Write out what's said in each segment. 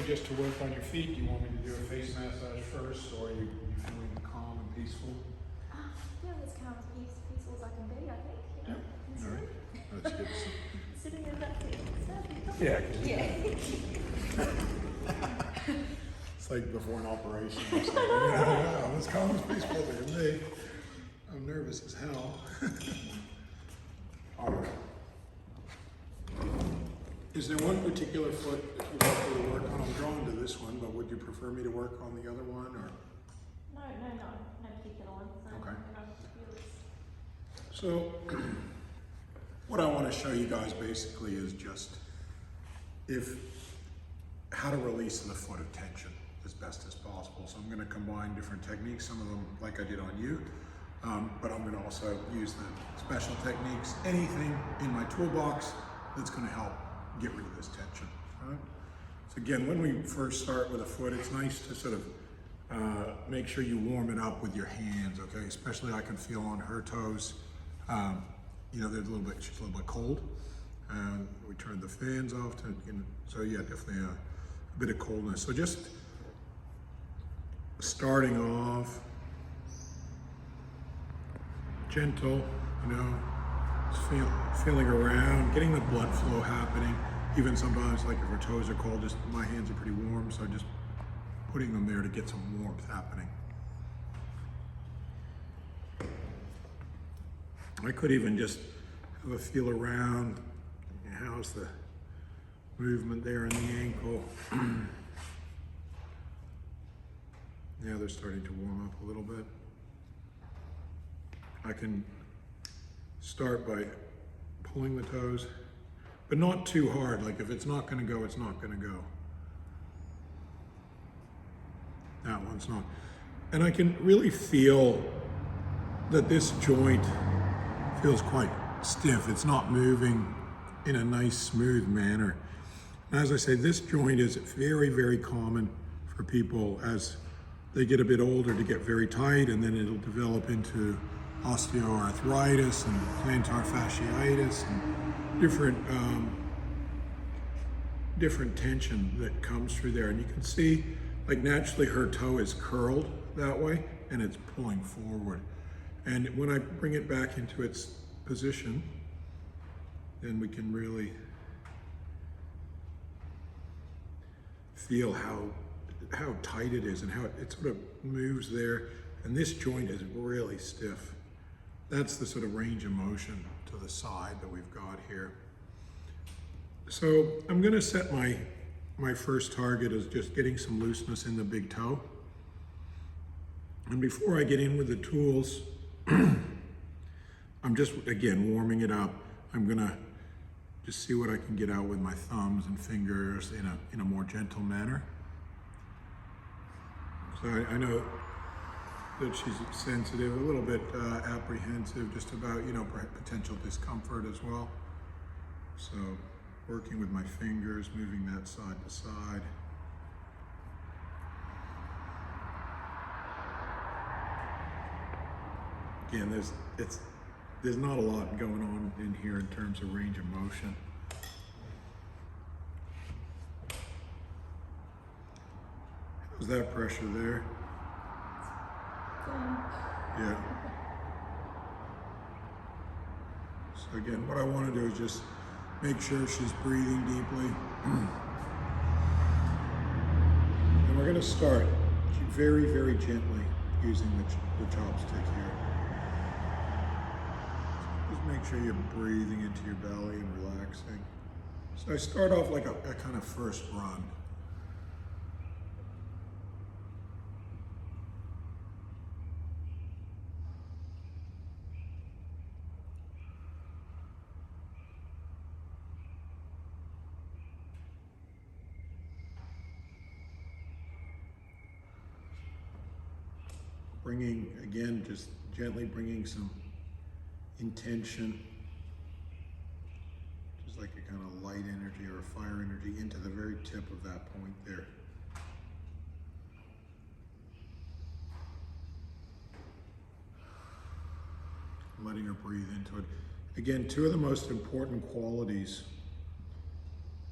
Just to work on your feet, do you want me to do a face massage first, or you feeling calm and peaceful? Yeah, as calm as peaceful as I can be, I think. You know, Yep. All right. Let's get some. Sitting in that seat. Yeah. Yeah. It's like before an operation or something. Yeah, I'm as calm as peaceful as I can be. I'm nervous as hell. All right. Is there one particular foot that you'd like me to work on? I'm drawn to this one, but would you prefer me to work on the other one, or? No particular one. Okay. So, So, what I want to show you guys basically is just how to release the foot of tension as best as possible. So I'm going to combine different techniques, some of them like I did on you, but I'm going to also use the special techniques, anything in my toolbox that's going to help get rid of this tension. Right? So again, when we first start with a foot, it's nice to sort of make sure you warm it up with your hands, okay? Especially I can feel on her toes, you know, she's a little bit cold. We turned the fans off, so yeah, definitely a bit of coldness. So just starting off, gentle, you know, just feeling around, getting the blood flow happening. Even sometimes, like if her toes are cold, just my hands are pretty warm, so just putting them there to get some warmth happening. I could even just have a feel around. How's the movement there in the ankle? Yeah, they're starting to warm up a little bit. I can start by pulling the toes, but not too hard. Like if it's not going to go, it's not going to go. That one's not. And I can really feel that this joint feels quite stiff. It's not moving in a nice, smooth manner. And as I say, this joint is very, very common for people as they get a bit older to get very tight, and then it'll develop into osteoarthritis and plantar fasciitis and different tension that comes through there. And you can see, like naturally her toe is curled that way and it's pulling forward. And when I bring it back into its position, then we can really feel how tight it is and how it sort of moves there. And this joint is really stiff. That's the sort of range of motion to the side that we've got here. So I'm going to set my first target as just getting some looseness in the big toe. And before I get in with the tools, I'm just, again, warming it up. I'm going to just see what I can get out with my thumbs and fingers in a more gentle manner. So I know that she's sensitive, a little bit apprehensive just about, you know, potential discomfort as well. So working with my fingers, moving that side to side. Again, there's not a lot going on in here in terms of range of motion. How's that pressure there? Yeah. So again, what I want to do is just make sure she's breathing deeply. And we're going to start very, very gently using the chopstick here. Just make sure you're breathing into your belly and relaxing. So I start off like a kind of first run. Bringing, again, just gently bringing some intention, just like a kind of light energy or a fire energy into the very tip of that point there. Letting her breathe into it. Again, two of the most important qualities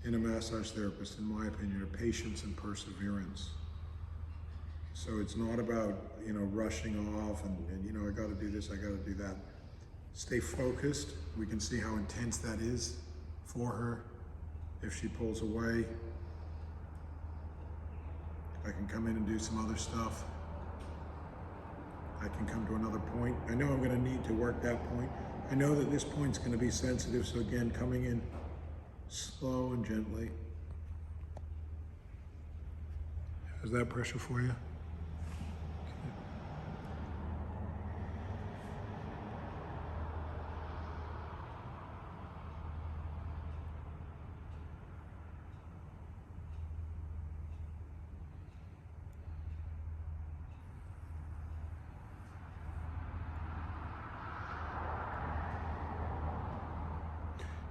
in a massage therapist, in my opinion, are patience and perseverance. So it's not about, you know, rushing off and you know, I got to do this, I got to do that. Stay focused. We can see how intense that is for her. If she pulls away, I can come in and do some other stuff. I can come to another point. I know I'm going to need to work that point. I know that this point's going to be sensitive, so again, coming in slow and gently. Is that pressure for you?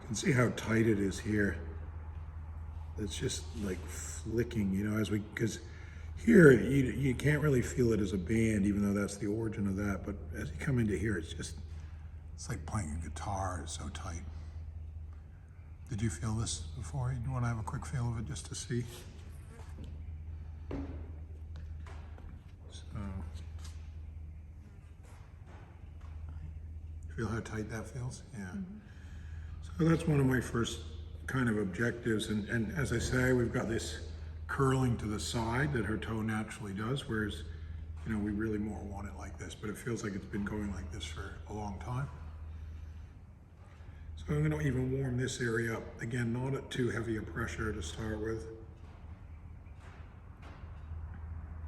You can see how tight it is here. It's just like flicking, you know, because here you can't really feel it as a band, even though that's the origin of that. But as you come into here, it's like playing a guitar. It's so tight. Did you feel this before? You want to have a quick feel of it just to see? So, feel how tight that feels? Yeah. So that's one of my first kind of objectives. And as I say, we've got this curling to the side that her toe naturally does, whereas, you know, we really more want it like this, but it feels like it's been going like this for a long time. So I'm going to even warm this area up. Again, not at too heavy a pressure to start with.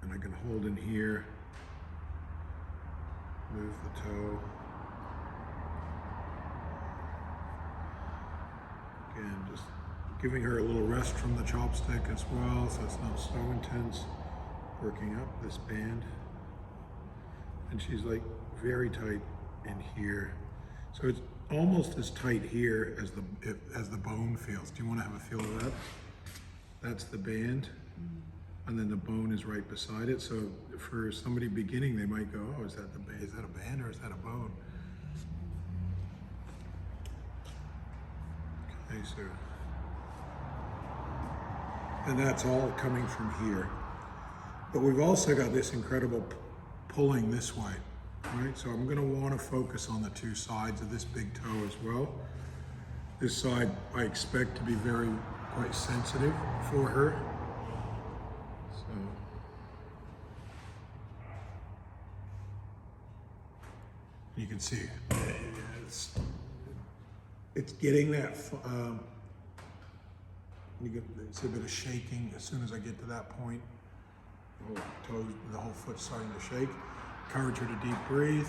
And I can hold in here, move the toe. Again, just giving her a little rest from the chopstick as well, so it's not so intense. Working up this band. And she's like very tight in here. So it's almost as tight here as the bone feels. Do you want to have a feel of that? That's the band. And then the bone is right beside it. So for somebody beginning, they might go, oh, is that a band or is that a bone? Okay, so, and that's all coming from here. But we've also got this incredible pulling this way, right? So I'm gonna wanna focus on the two sides of this big toe as well. This side I expect to be quite sensitive for her. So. You can see it's getting that, you get it's a bit of shaking as soon as I get to that point. The whole foot's starting to shake. Encourage her to deep breathe.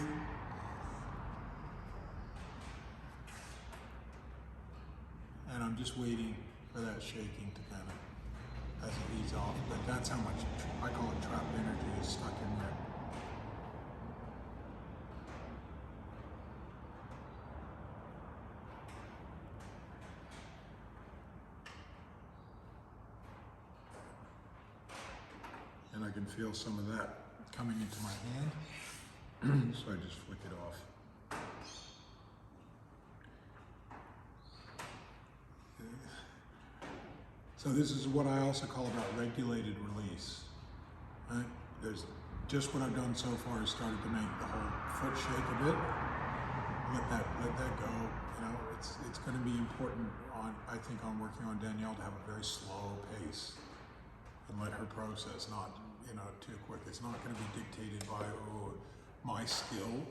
And I'm just waiting for that shaking to kind of, as it ease off. But that's how much, I call it trapped energy, is stuck in there. And I can feel some of that coming into my hand, so I just flick it off. So this is what I also call about regulated release, right? There's just what I've done so far is started to make the whole foot shake a bit. Let that go. You know, it's going to be important I think on working on Danielle to have a very slow pace. And let her process, not, you know, too quick. It's not going to be dictated by, my skill.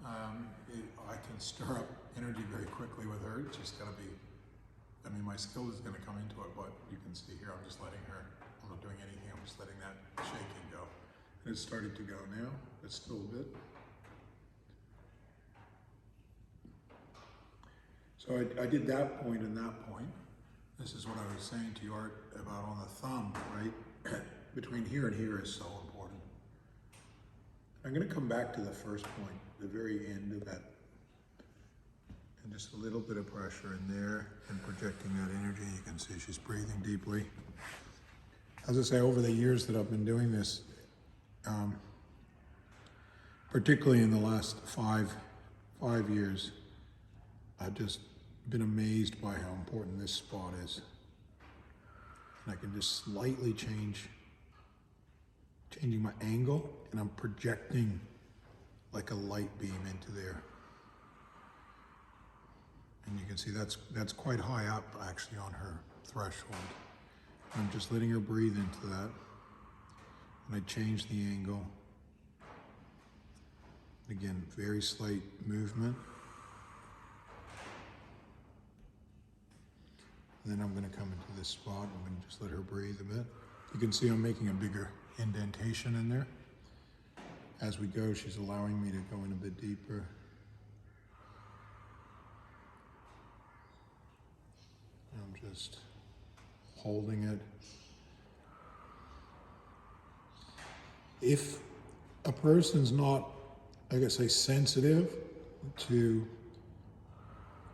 I can stir up energy very quickly with her. It's just got to be, I mean, my skill is going to come into it, but you can see here, I'm just letting her, I'm not doing anything, I'm just letting that shaking go. And it's starting to go now. It's still a bit. So I did that point and that point. This is what I was saying to you, Art, about on the thumb, right? Between here and here is so important. I'm going to come back to the first point, the very end of that. And just a little bit of pressure in there and projecting that energy. You can see she's breathing deeply. As I say, over the years that I've been doing this, particularly in the last five years, I've just been amazed by how important this spot is. And I can just slightly changing my angle, and I'm projecting like a light beam into there. And you can see that's quite high up actually on her threshold. I'm just letting her breathe into that. And I change the angle. Again, very slight movement. And then I'm going to come into this spot. I'm going to just let her breathe a bit. You can see I'm making a bigger indentation in there. As we go, she's allowing me to go in a bit deeper. I'm just holding it. If a person's not, like I say, sensitive to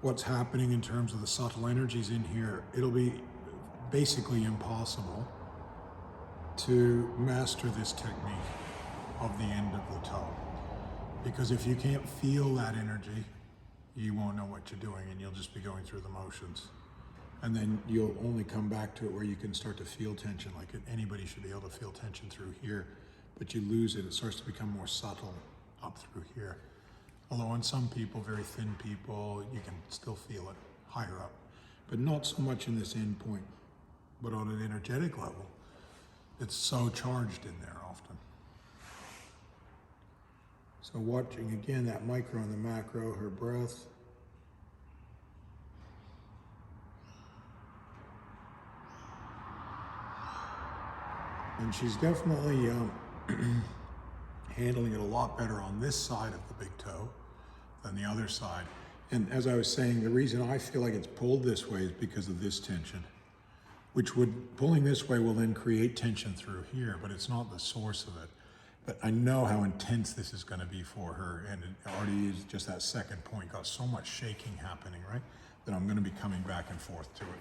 what's happening in terms of the subtle energies in here, it'll be basically impossible to master this technique of the end of the toe. Because if you can't feel that energy, you won't know what you're doing and you'll just be going through the motions. And then you'll only come back to it where you can start to feel tension. Like anybody should be able to feel tension through here, but you lose it. It starts to become more subtle up through here. Although on some people, very thin people, you can still feel it higher up, but not so much in this end point. But on an energetic level, it's so charged in there often. So watching again that micro and the macro, her breath. And she's definitely handling it a lot better on this side of the big toe than the other side. And as I was saying, the reason I feel like it's pulled this way is because of this tension, which pulling this way will then create tension through here, but it's not the source of it. But I know how intense this is going to be for her, and it already is. Just that second point got so much shaking happening, right, that I'm going to be coming back and forth to it.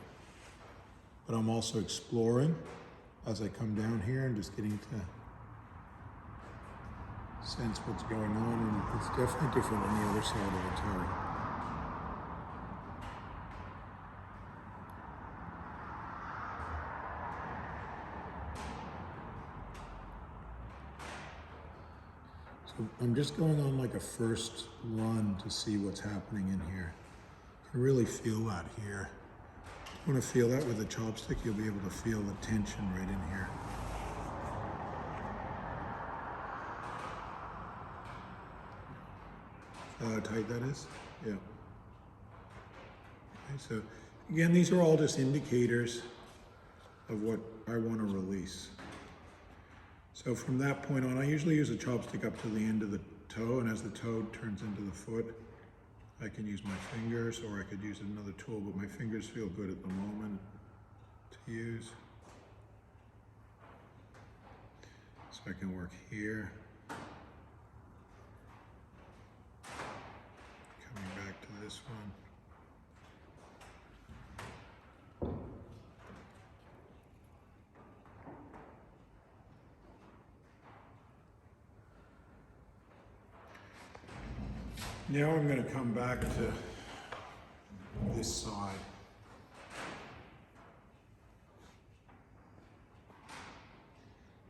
But I'm also exploring as I come down here and just getting to sense what's going on, and it's definitely different on the other side of the toe. So I'm just going on like a first run to see what's happening in here. I really feel that here. You want to feel that with a chopstick, you'll be able to feel the tension right in here. How tight that is? Yeah. Okay, so again, these are all just indicators of what I want to release. So from that point on, I usually use a chopstick up to the end of the toe, and as the toe turns into the foot, I can use my fingers, or I could use another tool, but my fingers feel good at the moment to use. So I can work here. Coming back to this one. Now I'm going to come back to this side.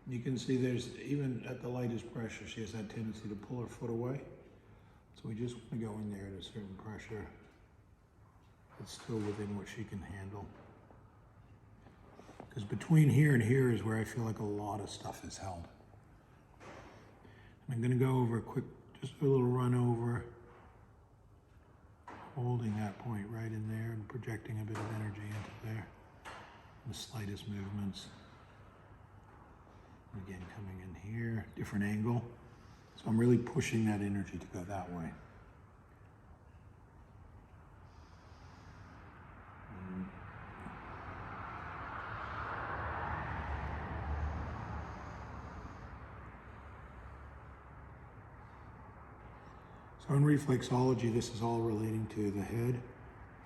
You can see there's, even at the lightest pressure, she has that tendency to pull her foot away. So we just want to go in there at a certain pressure. It's still within what she can handle. Because between here and here is where I feel like a lot of stuff is held. I'm going to go over a quick, just a little run over. Holding that point right in there and projecting a bit of energy into there. The slightest movements. Again, coming in here, different angle. So I'm really pushing that energy to go that way. So in reflexology, this is all relating to the head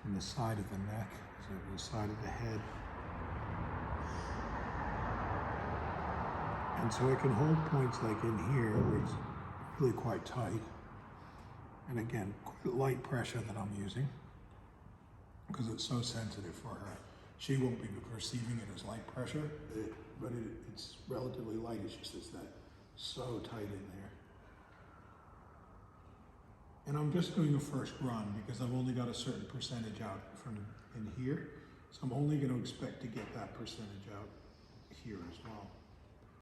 and the side of the neck, so the side of the head. And so I can hold points like in here where it's really quite tight. And again, quite light pressure that I'm using because it's so sensitive for her. She won't be perceiving it as light pressure, but it's relatively light. It's just that so tight in there. And I'm just doing a first run because I've only got a certain percentage out from in here. So I'm only going to expect to get that percentage out here as well.